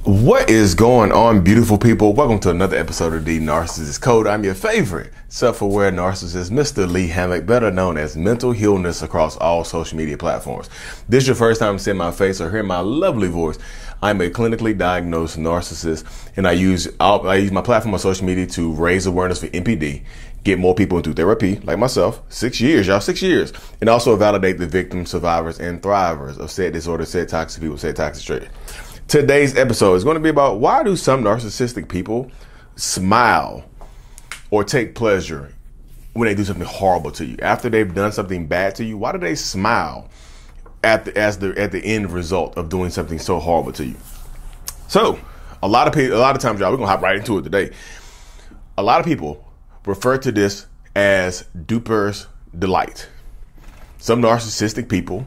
What is going on, beautiful people? Welcome to another episode of the Narcissist Code. I'm your favorite self-aware narcissist, Mr. Lee Hammock, better known as Mental Healness across all social media platforms. This is your first time seeing my face or hearing my lovely voice. I'm a clinically diagnosed narcissist, and I use my platform on social media to raise awareness for NPD, get more people into therapy, like myself, 6 years, y'all, 6 years, and also validate the victims, survivors, and thrivers of said disorder, said toxic people, said toxic trait. Today's episode is going to be about why do some narcissistic people smile or take pleasure when they do something horrible to you. After they've done something bad to you, why do they smile at the end result of doing something so horrible to you? So a lot of times, y'all, we're gonna hop right into it today. A lot of people refer to this as Dupers Delight. Some narcissistic people,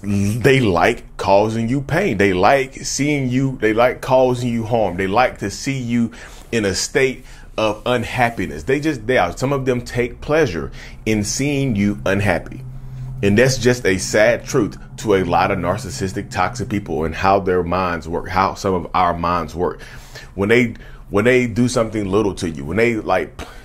they like causing you pain. They like seeing you. They like causing you harm. They like to see you in a state of unhappiness. Some of them take pleasure in seeing you unhappy. And that's just a sad truth to a lot of narcissistic, toxic people and how their minds work, how some of our minds work. When they do something little to you, when they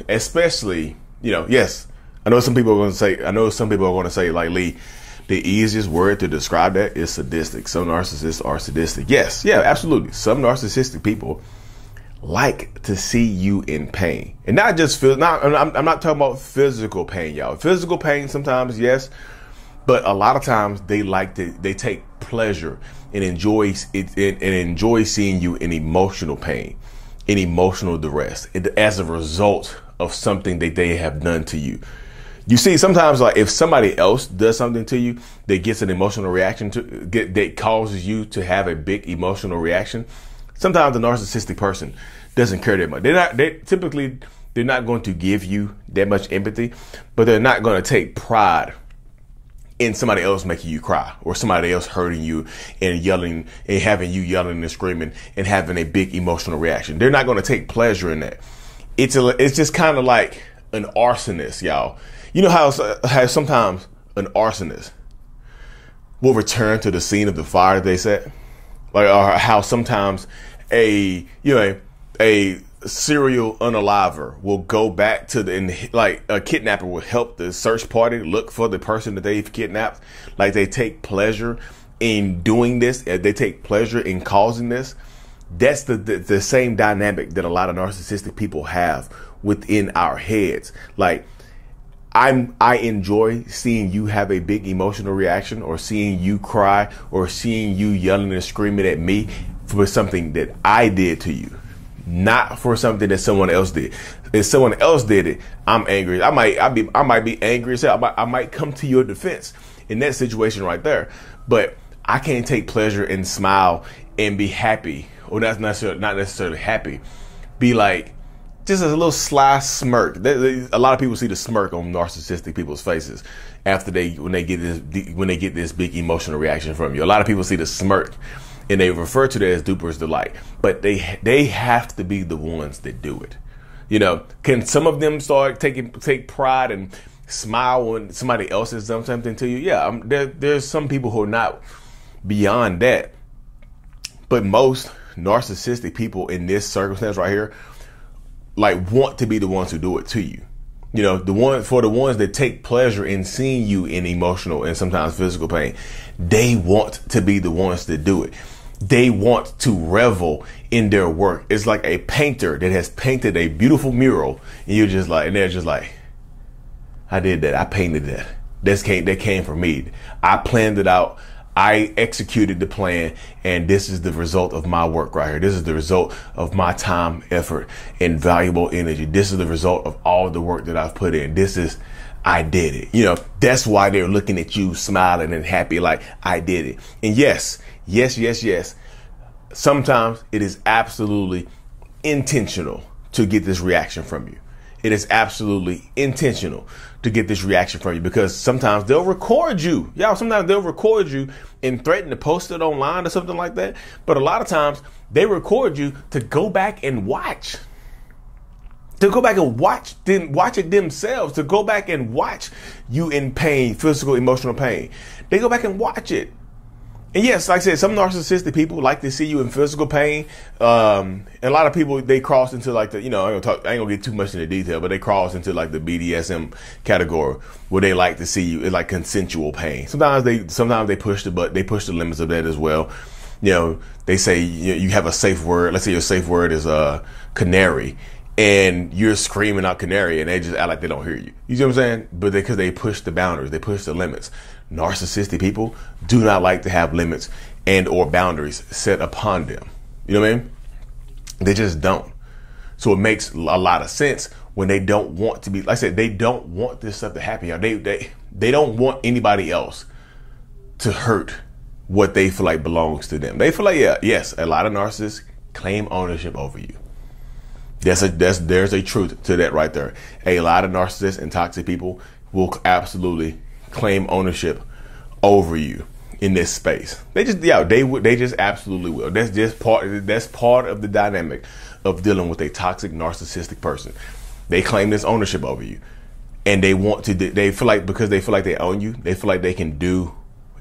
especially, yes, I know some people are going to say, like, Lee, the easiest word to describe that is sadistic. Some narcissists are sadistic. Yes, yeah, absolutely. Some narcissistic people like to see you in pain, and not just I'm not talking about physical pain, y'all. Physical pain sometimes, yes, but a lot of times they take pleasure and enjoy seeing you in emotional pain, in emotional duress, as a result of something that they have done to you. You see, sometimes, like, if somebody else does something to you that gets an emotional reaction that causes you to have a big emotional reaction, sometimes the narcissistic person doesn't care that much. They're not going to give you that much empathy, but they're not going to take pride in somebody else making you cry or somebody else hurting you and yelling and having you yelling and screaming and having a big emotional reaction. They're not going to take pleasure in that. It's just kind of like an arsonist, y'all. You know how sometimes an arsonist will return to the scene of the fire they set, or how sometimes a serial unaliver will go back to a kidnapper will help the search party look for the person that they've kidnapped. Like, they take pleasure in doing this. They take pleasure in causing this. That's the same dynamic that a lot of narcissistic people have within our heads. Like, I enjoy seeing you have a big emotional reaction, or seeing you cry, or seeing you yelling and screaming at me for something that I did to you, not for something that someone else did. If someone else did it, I'm angry. I might be angry as hell. I might come to your defense in that situation right there. But I can't take pleasure and smile and be happy, or not necessarily happy. Be like, just a little sly smirk. A lot of people see the smirk on narcissistic people's faces after when they get this big emotional reaction from you. A lot of people see the smirk and they refer to that as Dupers Delight, but they have to be the ones that do it. Can some of them start take pride and smile when somebody else has done something to you? Yeah, there's some people who are not beyond that, but most narcissistic people in this circumstance right here, want to be the ones who do it to you. The ones that take pleasure in seeing you in emotional and sometimes physical pain, they want to be the ones that do it. They want to revel in their work. It's like a painter that has painted a beautiful mural, and they're just like, I did that. I painted that. That came from me. I planned it out. I executed the plan, and this is the result of my work right here. This is the result of my time, effort, and valuable energy. This is the result of all the work that I've put in. I did it. That's why they're looking at you smiling and happy, like, I did it. And yes. Sometimes it is absolutely intentional to get this reaction from you. It is absolutely intentional to get this reaction from you, because sometimes they'll record you. Sometimes they'll record you and threaten to post it online or something like that. But a lot of times they record you to go back and watch. To go back and watch it themselves. To go back and watch you in pain, physical, emotional pain. They go back and watch it. And yes, like I said, some narcissistic people like to see you in physical pain. And a lot of people, they cross into like the, I ain't gonna get too much into detail, but they cross into like the BDSM category where they like to see you in like consensual pain. Sometimes they push the limits of that as well. They say you have a safe word. Let's say your safe word is canary, and you're screaming out canary, and they just act like they don't hear you. You see what I'm saying? But because they push the boundaries, they push the limits. Narcissistic people do not like to have limits and or boundaries set upon them. You know what I mean? They just don't. So it makes a lot of sense when they don't want to be, like I said, they don't want this stuff to happen. They don't want anybody else to hurt what they feel like belongs to them. They feel like, yes, a lot of narcissists claim ownership over you. There's a truth to that right there. A lot of narcissists and toxic people will absolutely claim ownership over you in this space. They just absolutely will. That's part of the dynamic of dealing with a toxic narcissistic person. They claim this ownership over you, and they feel like, because they feel like they own you, they feel like they can do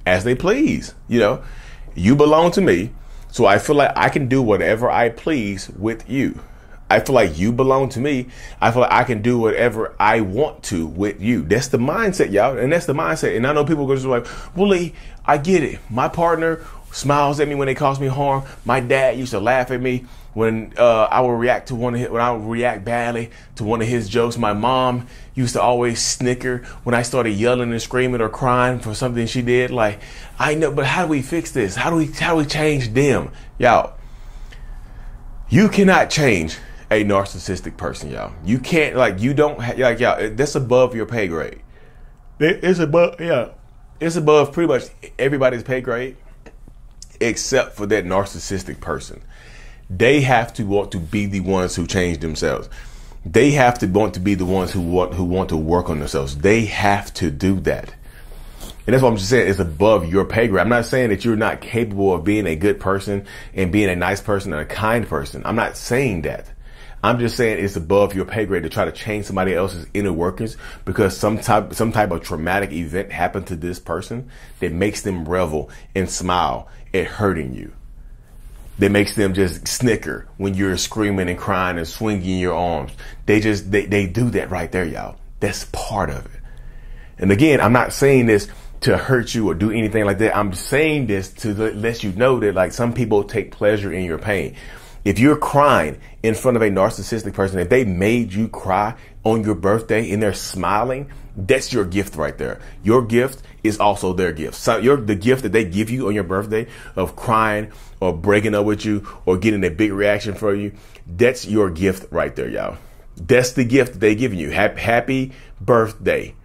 as they please. You belong to me, so I feel like I can do whatever I please with you. I feel like you belong to me. I feel like I can do whatever I want to with you. That's the mindset, y'all. And that's the mindset. And I know people go just like, well, Lee, I get it. My partner smiles at me when they cause me harm. My dad used to laugh at me when I would react badly to one of his jokes. My mom used to always snicker when I started yelling and screaming or crying for something she did. Like, I know, but how do we fix this? How do we change them? Y'all, you cannot change a narcissistic person, y'all. You can't, y'all, that's above your pay grade. It's above pretty much everybody's pay grade except for that narcissistic person. They have to want to be the ones who change themselves. They have to want to be the ones who want to work on themselves. They have to do that. And that's what I'm just saying. It's above your pay grade. I'm not saying that you're not capable of being a good person and being a nice person and a kind person. I'm not saying that. I'm just saying it's above your pay grade to try to change somebody else's inner workings because some type of traumatic event happened to this person that makes them revel and smile at hurting you. That makes them just snicker when you're screaming and crying and swinging your arms. They do that right there, y'all. That's part of it. And again, I'm not saying this to hurt you or do anything like that. I'm saying this to let you know that like some people take pleasure in your pain. If you're crying in front of a narcissistic person, if they made you cry on your birthday and they're smiling, that's your gift right there. Your gift is also their gift. So the gift that they give you on your birthday of crying or breaking up with you or getting a big reaction from you, that's your gift right there, y'all. That's the gift that they give you. Happy birthday.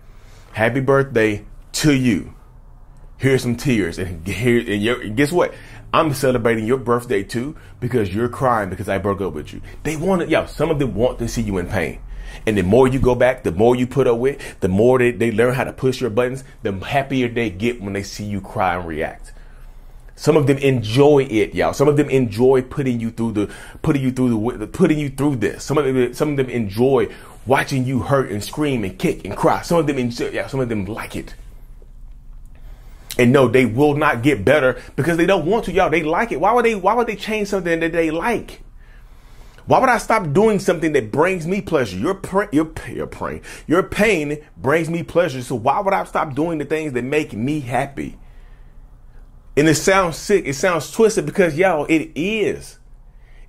Happy birthday to you. Here's some tears. And guess what? I'm celebrating your birthday too because you're crying because I broke up with you. Some of them want to see you in pain. And the more you go back, the more you put up with, the more they learn how to push your buttons, the happier they get when they see you cry and react. Some of them enjoy it, y'all. Some of them enjoy putting you through this. Some of them enjoy watching you hurt and scream and kick and cry. Some of them like it. And no, they will not get better because they don't want to, y'all. They like it. Why would they change something that they like? Why would I stop doing something that brings me pleasure? Your pain brings me pleasure. So why would I stop doing the things that make me happy? And it sounds sick. It sounds twisted because, y'all, it is.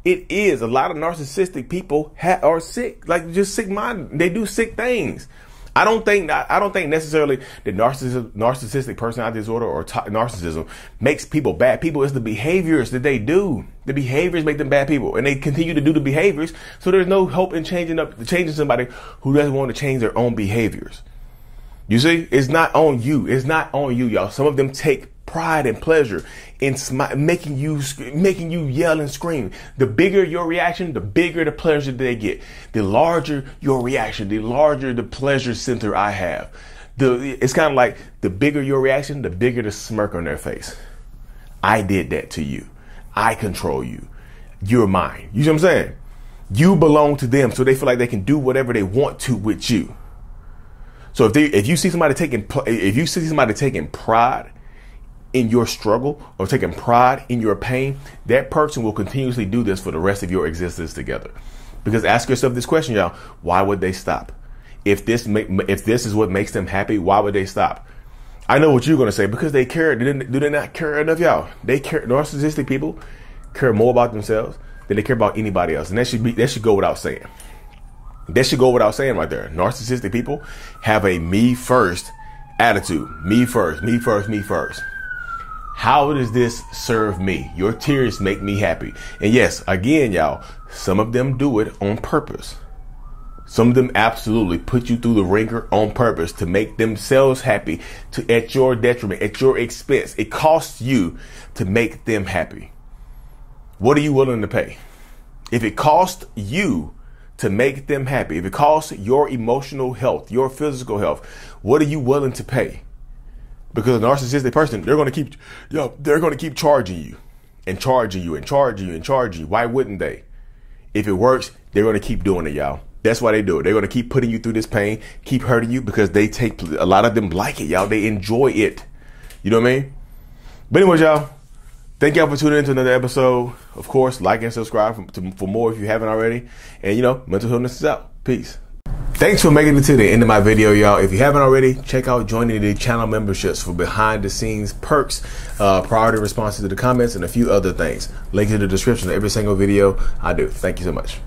It is. A lot of narcissistic people are sick, like just sick minded. They do sick things. I don't think necessarily the narcissistic personality disorder or narcissism makes people bad people. It's the behaviors that they do. The behaviors make them bad people, and they continue to do the behaviors. So there's no hope in changing somebody who doesn't want to change their own behaviors. You see, it's not on you. It's not on you, y'all. Some of them take pride and pleasure in making you yell and scream. The bigger your reaction, the bigger the pleasure they get. The larger your reaction, the larger the pleasure center I have. It's kind of like the bigger your reaction, the bigger the smirk on their face. I did that to you. I control you. You're mine. You see what I'm saying? You belong to them, so they feel like they can do whatever they want to with you. So if you see somebody taking pride in your struggle or taking pride in your pain, that person will continuously do this for the rest of your existence together. Because ask yourself this question, y'all, why would they stop? If this is what makes them happy, why would they stop? I know what you're going to say, because they care. Do they not care enough, y'all? They care. Narcissistic people care more about themselves than they care about anybody else. And that should go without saying. That should go without saying right there. Narcissistic people have a me first attitude. Me first, me first, me first. How does this serve me? Your tears make me happy. And yes, again, y'all, some of them do it on purpose. Some of them absolutely put you through the ringer on purpose to make themselves happy, at your detriment, at your expense. It costs you to make them happy. What are you willing to pay? If it costs you to make them happy, if it costs your emotional health, your physical health, what are you willing to pay? Because a narcissistic person, they're going to keep charging you and charging you and charging you and charging you. Why wouldn't they? If it works, they're going to keep doing it, y'all. That's why they do it. They're going to keep putting you through this pain, keep hurting you, because a lot of them like it, y'all. They enjoy it. You know what I mean? But anyways, y'all, thank y'all for tuning in to another episode. Of course, like and subscribe for more if you haven't already. And, mental illness is out. Peace. Thanks for making it to the end of my video, y'all. If you haven't already, check out joining the channel memberships for behind the scenes perks, priority responses to the comments, and a few other things. Link in the description of every single video I do. Thank you so much.